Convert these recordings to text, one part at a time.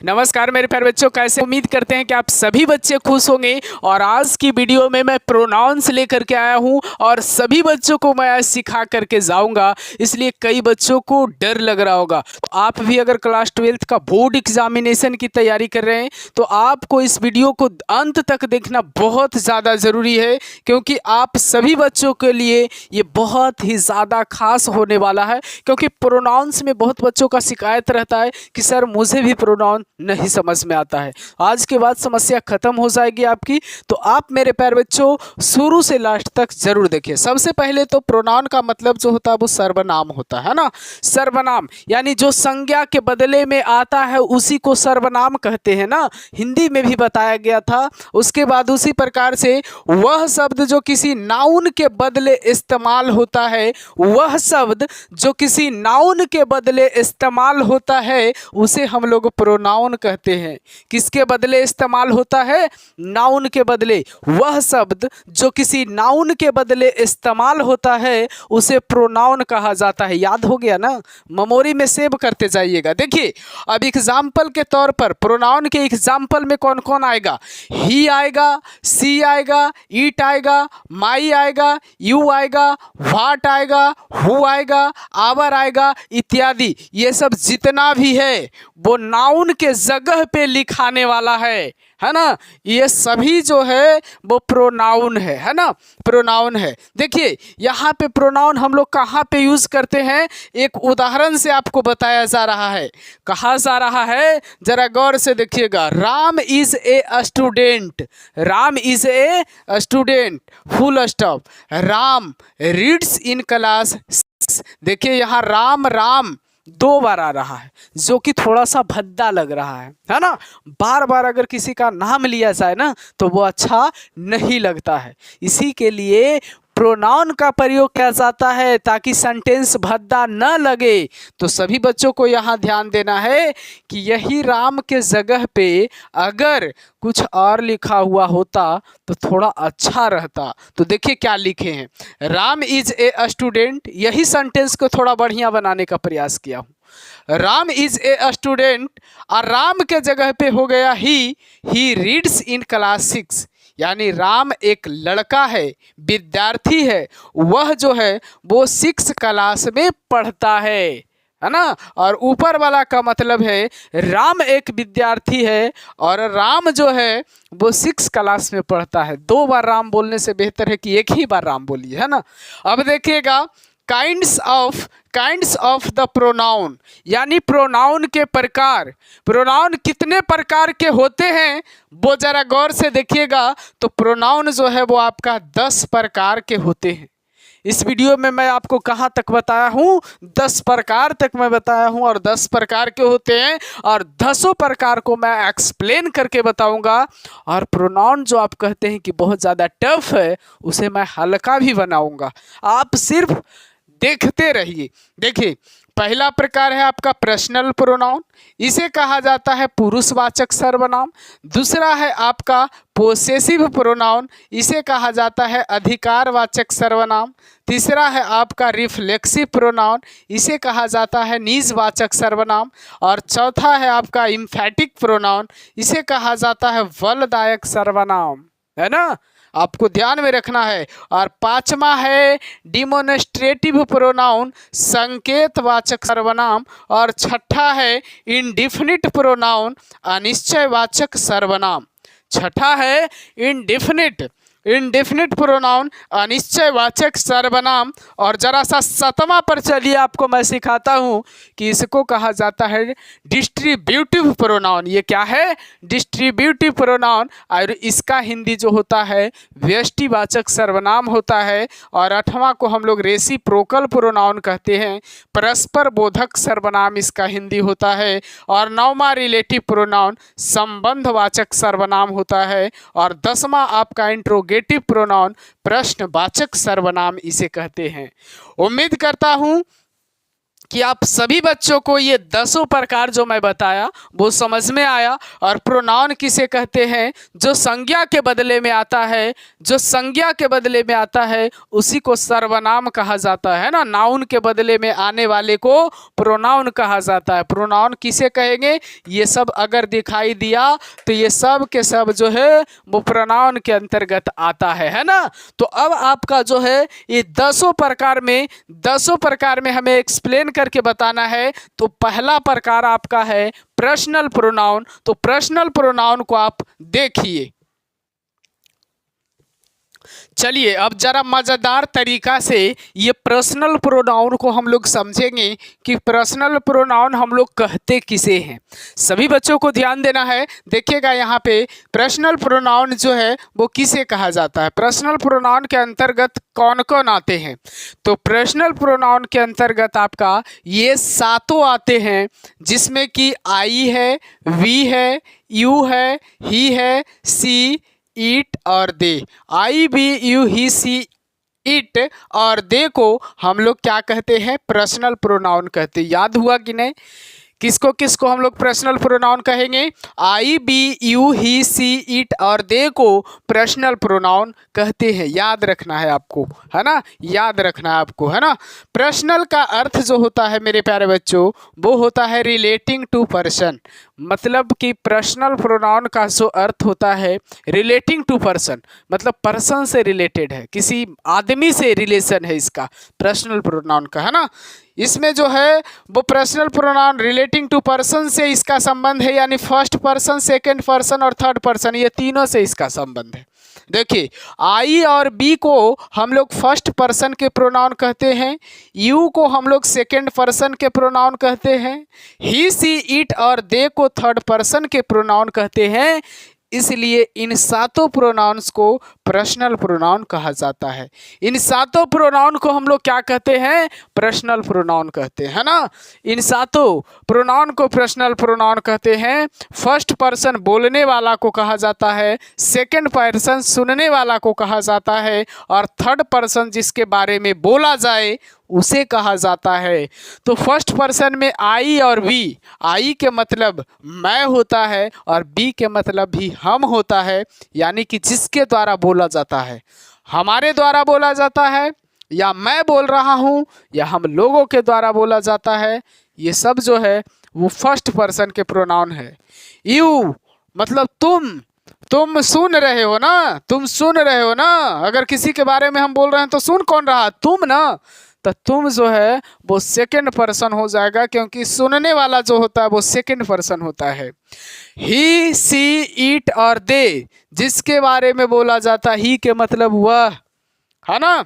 नमस्कार मेरे प्यारे बच्चों, कैसे उम्मीद करते हैं कि आप सभी बच्चे खुश होंगे। और आज की वीडियो में मैं प्रोनाउंस लेकर के आया हूं और सभी बच्चों को मैं आज सिखा करके जाऊंगा। इसलिए कई बच्चों को डर लग रहा होगा। तो आप भी अगर क्लास 12th का बोर्ड एग्जामिनेशन की तैयारी कर रहे हैं तो आपको इस वीडियो को अंत तक देखना बहुत ज़्यादा ज़रूरी है, क्योंकि आप सभी बच्चों के लिए ये बहुत ही ज़्यादा खास होने वाला है। क्योंकि प्रोनाउंस में बहुत बच्चों का शिकायत रहता है कि सर मुझे भी प्रोनाउन नहीं समझ में आता है। आज के बाद समस्या खत्म हो जाएगी आपकी। तो आप मेरे प्यारे बच्चों शुरू से लास्ट तक जरूर देखिए। सबसे पहले तो प्रोनाउन का मतलब जो होता है वो सर्वनाम होता है ना। सर्वनाम यानी जो संज्ञा के बदले में आता है उसी को सर्वनाम कहते हैं ना, हिंदी में भी बताया गया था। उसके बाद उसी प्रकार से वह शब्द जो किसी नाउन के बदले इस्तेमाल होता है, वह शब्द जो किसी नाउन के बदले इस्तेमाल होता है उसे हम लोग प्रोनाउन कहते हैं। किसके बदले इस्तेमाल होता है? नाउन के बदले। वह शब्द जो किसी नाउन के बदले इस्तेमाल होता है उसे प्रोनाउन कहा जाता है। याद हो गया ना, मेमोरी में सेव करते जाइएगा। देखिए अब एग्जाम्पल के तौर पर प्रोनाउन के एग्जाम्पल में कौन कौन आएगा? ही आएगा, सी आएगा, ईट आएगा, माई आएगा, यू आएगा, व्हाट आएगा, हु आएगा, आवर आएगा इत्यादि। ये सब जितना भी है वो नाउन के जगह पे लिखाने वाला है ना। ये सभी जो है वो प्रोनाउन है ना, प्रोनाउन है। देखिए यहाँ पे प्रोनाउन हम लोग कहाँ पे यूज करते हैं, एक उदाहरण से आपको बताया जा रहा है। कहा जा रहा है, जरा गौर से देखिएगा। Ram is a student, Ram is a student, full stop. Ram reads in class 6। देखिए यहाँ राम राम 2 बार आ रहा है, जो कि थोड़ा सा भद्दा लग रहा है ना। बार बार अगर किसी का नाम लिया जाए ना तो वो अच्छा नहीं लगता है। इसी के लिए प्रोनाउन का प्रयोग किया जाता है ताकि सेंटेंस भद्दा न लगे। तो सभी बच्चों को यहाँ ध्यान देना है कि यही राम के जगह पे अगर कुछ और लिखा हुआ होता तो थोड़ा अच्छा रहता। तो देखिए क्या लिखे हैं, राम इज ए स्टूडेंट। यही सेंटेंस को थोड़ा बढ़िया बनाने का प्रयास किया हूँ। राम इज ए स्टूडेंट और राम के जगह पे हो गया ही रीड्स इन क्लास 6। यानी राम एक लड़का है, विद्यार्थी है। वह जो है वो 6 क्लास में पढ़ता है ना। और ऊपर वाला का मतलब है राम एक विद्यार्थी है और राम जो है वो 6 क्लास में पढ़ता है। 2 बार राम बोलने से बेहतर है कि एक ही बार राम बोलिए, है ना। अब देखिएगा काइंड्स ऑफ द प्रोनाउन, यानी प्रोनाउन के प्रकार। प्रोनाउन कितने प्रकार के होते हैं वो जरा गौर से देखिएगा। तो प्रोनाउन जो है वो आपका 10 प्रकार के होते हैं। इस वीडियो में मैं आपको कहाँ तक बताया हूँ? 10 प्रकार तक मैं बताया हूँ और 10 प्रकार के होते हैं और 10 प्रकार को मैं एक्सप्लेन करके बताऊँगा। और प्रोनाउन जो आप कहते हैं कि बहुत ज़्यादा टफ है उसे मैं हल्का भी बनाऊँगा। आप सिर्फ देखते रहिए। देखिए पहला प्रकार है आपका पर्सनल प्रोनाउन, इसे कहा जाता है पुरुषवाचक सर्वनाम। दूसरा है आपका पोसेसिव प्रोनाउन, इसे कहा जाता है अधिकारवाचक सर्वनाम। तीसरा है आपका रिफ्लेक्सिव प्रोनाउन, इसे कहा जाता है निजवाचक सर्वनाम। और चौथा है आपका इम्फैटिक प्रोनाउन, इसे कहा जाता है बलदायक सर्वनाम, है ना। आपको ध्यान में रखना है। और 5वां है डिमोन्स्ट्रेटिव प्रोनाउन, संकेतवाचक सर्वनाम। और 6ठा है इंडिफिनिट प्रोनाउन, अनिश्चयवाचक सर्वनाम। 6ठा है इंडेफिनिट प्रोनाउन, अनिश्चयवाचक सर्वनाम। और जरा सा 7वां पर चलिए, आपको मैं सिखाता हूँ कि इसको कहा जाता है डिस्ट्रीब्यूटिव प्रोनाउन। ये क्या है? Distributive pronoun. और इसका हिंदी जो होता है व्यष्टिवाचक सर्वनाम होता है। और 8वां को हम लोग रेसिप्रोकल प्रोनाउन कहते हैं, परस्पर बोधक सर्वनाम इसका हिंदी होता है। और 9वां रिलेटिव प्रोनाउन, संबंधवाचक सर्वनाम होता है। और 10वां आपका इंट्रोगेटिव प्रोनाउन, प्रश्नवाचक सर्वनाम इसे कहते हैं। उम्मीद करता हूं कि आप सभी बच्चों को ये 10 प्रकार जो मैं बताया वो समझ में आया। और प्रोनाउन किसे कहते हैं? जो संज्ञा के बदले में आता है, जो संज्ञा के बदले में आता है उसी को सर्वनाम कहा जाता है ना। नाउन के बदले में आने वाले को प्रोनाउन कहा जाता है। प्रोनाउन किसे कहेंगे? ये सब अगर दिखाई दिया तो ये सब के सब जो है वो प्रोनाउन के अंतर्गत आता है ना। तो अब आपका जो है ये 10 प्रकार में हमें एक्सप्लेन करके बताना है। तो पहला प्रकार आपका है पर्सनल प्रोनाउन। तो पर्सनल प्रोनाउन को आप देखिए। चलिए अब जरा मज़ेदार तरीका से ये पर्सनल प्रोनाउन को हम लोग समझेंगे कि पर्सनल प्रोनाउन हम लोग कहते किसे हैं। सभी बच्चों को ध्यान देना है। देखिएगा यहाँ पे पर्सनल प्रोनाउन जो है वो किसे कहा जाता है। पर्सनल प्रोनाउन के अंतर्गत कौन कौन आते हैं? तो पर्सनल प्रोनाउन के अंतर्गत आपका ये 7 आते हैं, जिसमें कि आई है, वी है, यू है, ही है, सी, इट और they. I, we, you, he, she, it और दे को हम लोग क्या कहते हैं? पर्सनल प्रोनाउन कहते हैं। याद हुआ कि नहीं? किसको किसको हम लोग पर्सनल प्रोनाउन कहेंगे? I, we, you, he, she, it और दे को पर्सनल प्रोनाउन कहते हैं। याद रखना है आपको, है ना, याद रखना है आपको, है ना। पर्सनल का अर्थ जो होता है मेरे प्यारे बच्चों वो होता है रिलेटिंग टू पर्सन। मतलब कि पर्सनल प्रोनाउन का जो अर्थ होता है रिलेटिंग टू पर्सन, मतलब पर्सन से रिलेटेड है, किसी आदमी से रिलेशन है इसका पर्सनल प्रोनाउन का, है ना। इसमें जो है वो personal pronoun relating to person से इसका संबंध है, यानी फर्स्ट पर्सन, सेकंड पर्सन और थर्ड पर्सन, ये तीनों से इसका संबंध है। देखिए आई और बी को हम लोग फर्स्ट पर्सन के प्रोनाउन कहते हैं, यू को हम लोग सेकंड पर्सन के प्रोनाउन कहते हैं, ही, सी, इट और दे को थर्ड पर्सन के प्रोनाउन कहते हैं। इसलिए इन 7 प्रोनाउंस को पर्सनल प्रोनाउन कहा जाता है। इन 7 प्रोनाउन को हम लोग क्या कहते हैं? पर्सनल प्रोनाउन कहते हैं, है ना। इन 7 प्रोनाउन को पर्सनल प्रोनाउन कहते हैं। फर्स्ट पर्सन बोलने वाला को कहा जाता है, सेकंड पर्सन सुनने वाला को कहा जाता है और थर्ड पर्सन जिसके बारे में बोला जाए उसे कहा जाता है। तो फर्स्ट पर्सन में आई और वी, आई के मतलब मैं होता है और बी के मतलब भी हम होता है, यानी कि जिसके द्वारा बोला जाता है, हमारे द्वारा बोला जाता है या मैं बोल रहा हूँ या हम लोगों के द्वारा बोला जाता है, ये सब जो है वो फर्स्ट पर्सन के प्रोनाउन है। यू मतलब तुम सुन रहे हो ना, तुम सुन रहे हो ना। अगर किसी के बारे में हम बोल रहे हैं तो सुन कौन रहा? तुम ना। तो तुम जो है वो सेकंड पर्सन हो जाएगा, क्योंकि सुनने वाला जो होता है वो सेकंड पर्सन होता है। ही, सी, इट और दे जिसके बारे में बोला जाता है, ही के मतलब वह, है ना,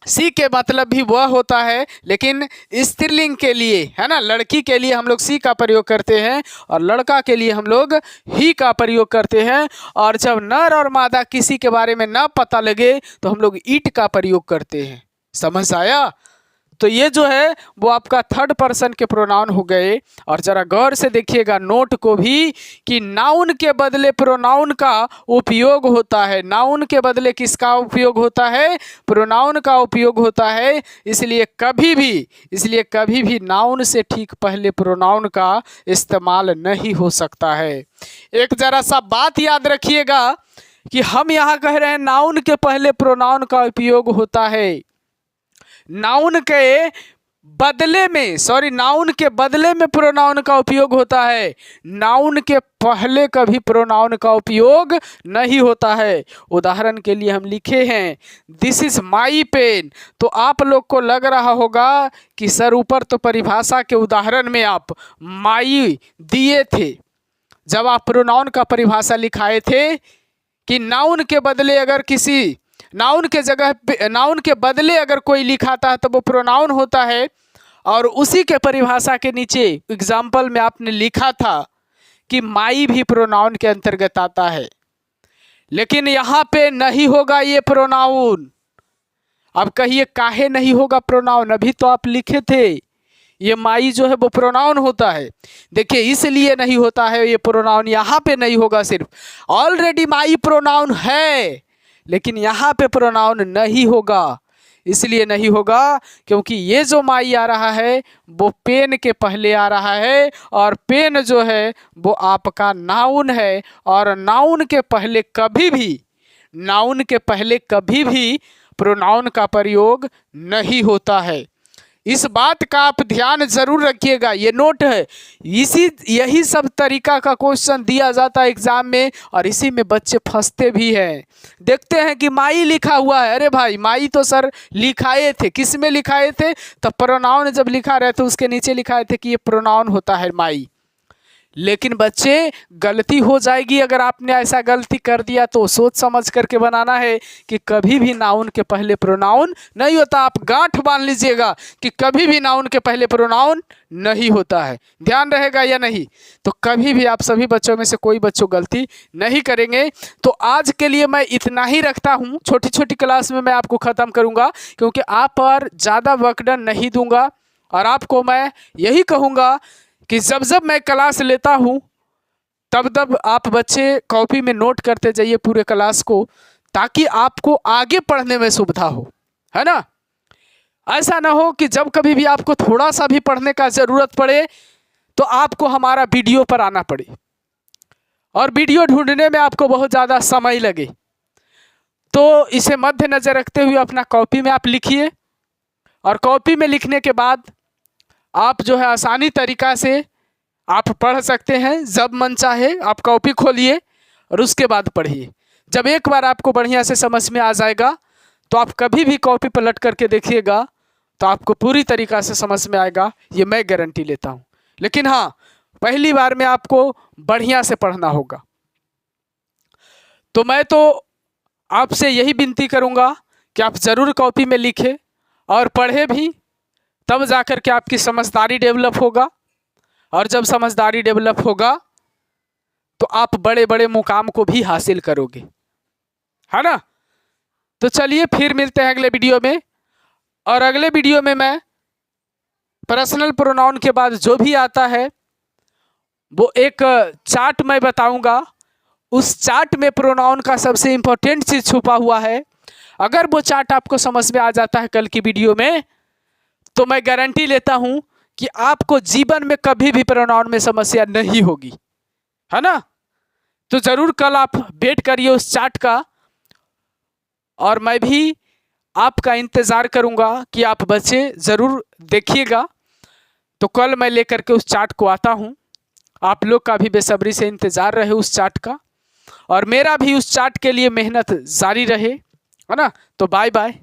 सी के मतलब भी वह होता है, लेकिन स्त्रीलिंग के लिए, है ना, लड़की के लिए हम लोग सी का प्रयोग करते हैं और लड़का के लिए हम लोग ही का प्रयोग करते हैं। और जब नर और मादा किसी के बारे में ना पता लगे तो हम लोग इट का प्रयोग करते हैं। समझ आया? तो ये जो है वो आपका थर्ड पर्सन के प्रोनाउन हो गए। और जरा गौर से देखिएगा नोट को भी कि नाउन के बदले प्रोनाउन का उपयोग होता है। नाउन के बदले किसका उपयोग होता है? प्रोनाउन का उपयोग होता है। इसलिए कभी भी नाउन से ठीक पहले प्रोनाउन का इस्तेमाल नहीं हो सकता है। एक जरा सा बात याद रखिएगा कि हम यहाँ कह रहे हैं नाउन के पहले प्रोनाउन का उपयोग होता है। नाउन के बदले में प्रोनाउन का उपयोग होता है। नाउन के पहले कभी प्रोनाउन का उपयोग नहीं होता है। उदाहरण के लिए हम लिखे हैं दिस इज माई पेन, तो आप लोग को लग रहा होगा कि सर ऊपर तो परिभाषा के उदाहरण में आप माई दिए थे जब आप प्रोनाउन का परिभाषा लिखाए थे कि नाउन के बदले अगर किसी नाउन के जगह पे नाउन के बदले अगर कोई लिखाता है तो वो प्रोनाउन होता है। और उसी के परिभाषा के नीचे एग्जाम्पल में आपने लिखा था कि माई भी प्रोनाउन के अंतर्गत आता है, लेकिन यहाँ पे नहीं होगा ये प्रोनाउन। अब कहिए काहे नहीं होगा प्रोनाउन? अभी तो आप लिखे थे ये माई जो है वो प्रोनाउन होता है। देखिए इसलिए नहीं होता है ये प्रोनाउन, यहाँ पे नहीं होगा। सिर्फ ऑलरेडी माई प्रोनाउन है लेकिन यहाँ पे प्रोनाउन नहीं होगा। इसलिए नहीं होगा क्योंकि ये जो माई आ रहा है वो पेन के पहले आ रहा है, और पेन जो है वो आपका नाउन है, और नाउन के पहले कभी भी प्रोनाउन का प्रयोग नहीं होता है। इस बात का आप ध्यान जरूर रखिएगा, ये नोट है। यही सब तरीका का क्वेश्चन दिया जाता है एग्जाम में, और इसी में बच्चे फंसते भी हैं। देखते हैं कि माई लिखा हुआ है, अरे भाई माई तो सर लिखाए थे, किस में लिखाए थे? तो प्रोनाउन जब लिखा रहे तो उसके नीचे लिखाए थे कि ये प्रोनाउन होता है माई। लेकिन बच्चे गलती हो जाएगी अगर आपने ऐसा गलती कर दिया, तो सोच समझ करके बनाना है कि कभी भी नाउन के पहले प्रोनाउन नहीं होता। आप गांठ बांध लीजिएगा कि कभी भी नाउन के पहले प्रोनाउन नहीं होता है। ध्यान रहेगा या नहीं? तो कभी भी आप सभी बच्चों में से कोई बच्चों गलती नहीं करेंगे। तो आज के लिए मैं इतना ही रखता हूँ, छोटी छोटी क्लास में मैं आपको ख़त्म करूँगा, क्योंकि आप पर ज़्यादा वर्कडन नहीं दूंगा। और आपको मैं यही कहूँगा कि जब जब मैं क्लास लेता हूँ तब तब आप बच्चे कॉपी में नोट करते जाइए पूरे क्लास को, ताकि आपको आगे पढ़ने में सुविधा हो, है ना। ऐसा ना हो कि जब कभी भी आपको थोड़ा सा भी पढ़ने का ज़रूरत पड़े तो आपको हमारा वीडियो पर आना पड़े, और वीडियो ढूंढने में आपको बहुत ज़्यादा समय लगे। तो इसे मद्देनजर रखते हुए अपना कॉपी में आप लिखिए, और कॉपी में लिखने के बाद आप जो है आसानी तरीक़ा से आप पढ़ सकते हैं। जब मन चाहे आप कॉपी खोलिए और उसके बाद पढ़िए। जब एक बार आपको बढ़िया से समझ में आ जाएगा तो आप कभी भी कॉपी पलट करके देखिएगा तो आपको पूरी तरीक़ा से समझ में आएगा, ये मैं गारंटी लेता हूँ। लेकिन हाँ, पहली बार में आपको बढ़िया से पढ़ना होगा। तो मैं तो आपसे यही विनती करूँगा कि आप ज़रूर कॉपी में लिखें और पढ़ें भी, तब जाकर के आपकी समझदारी डेवलप होगा। और जब समझदारी डेवलप होगा तो आप बड़े बड़े मुकाम को भी हासिल करोगे, है ना। तो चलिए फिर मिलते हैं अगले वीडियो में, और अगले वीडियो में मैं पर्सनल प्रोनाउन के बाद जो भी आता है वो एक चार्ट मैं बताऊंगा। उस चार्ट में प्रोनाउन का सबसे इम्पोर्टेंट चीज़ छुपा हुआ है। अगर वो चार्ट आपको समझ में आ जाता है कल की वीडियो में, तो मैं गारंटी लेता हूं कि आपको जीवन में कभी भी प्रोनाउन में समस्या नहीं होगी, है ना। तो ज़रूर कल आप वेट करिए उस चार्ट का, और मैं भी आपका इंतज़ार करूंगा कि आप बच्चे ज़रूर देखिएगा। तो कल मैं लेकर के उस चार्ट को आता हूं। आप लोग का भी बेसब्री से इंतज़ार रहे उस चार्ट का, और मेरा भी उस चार्ट के लिए मेहनत जारी रहे, है ना। तो बाय बाय।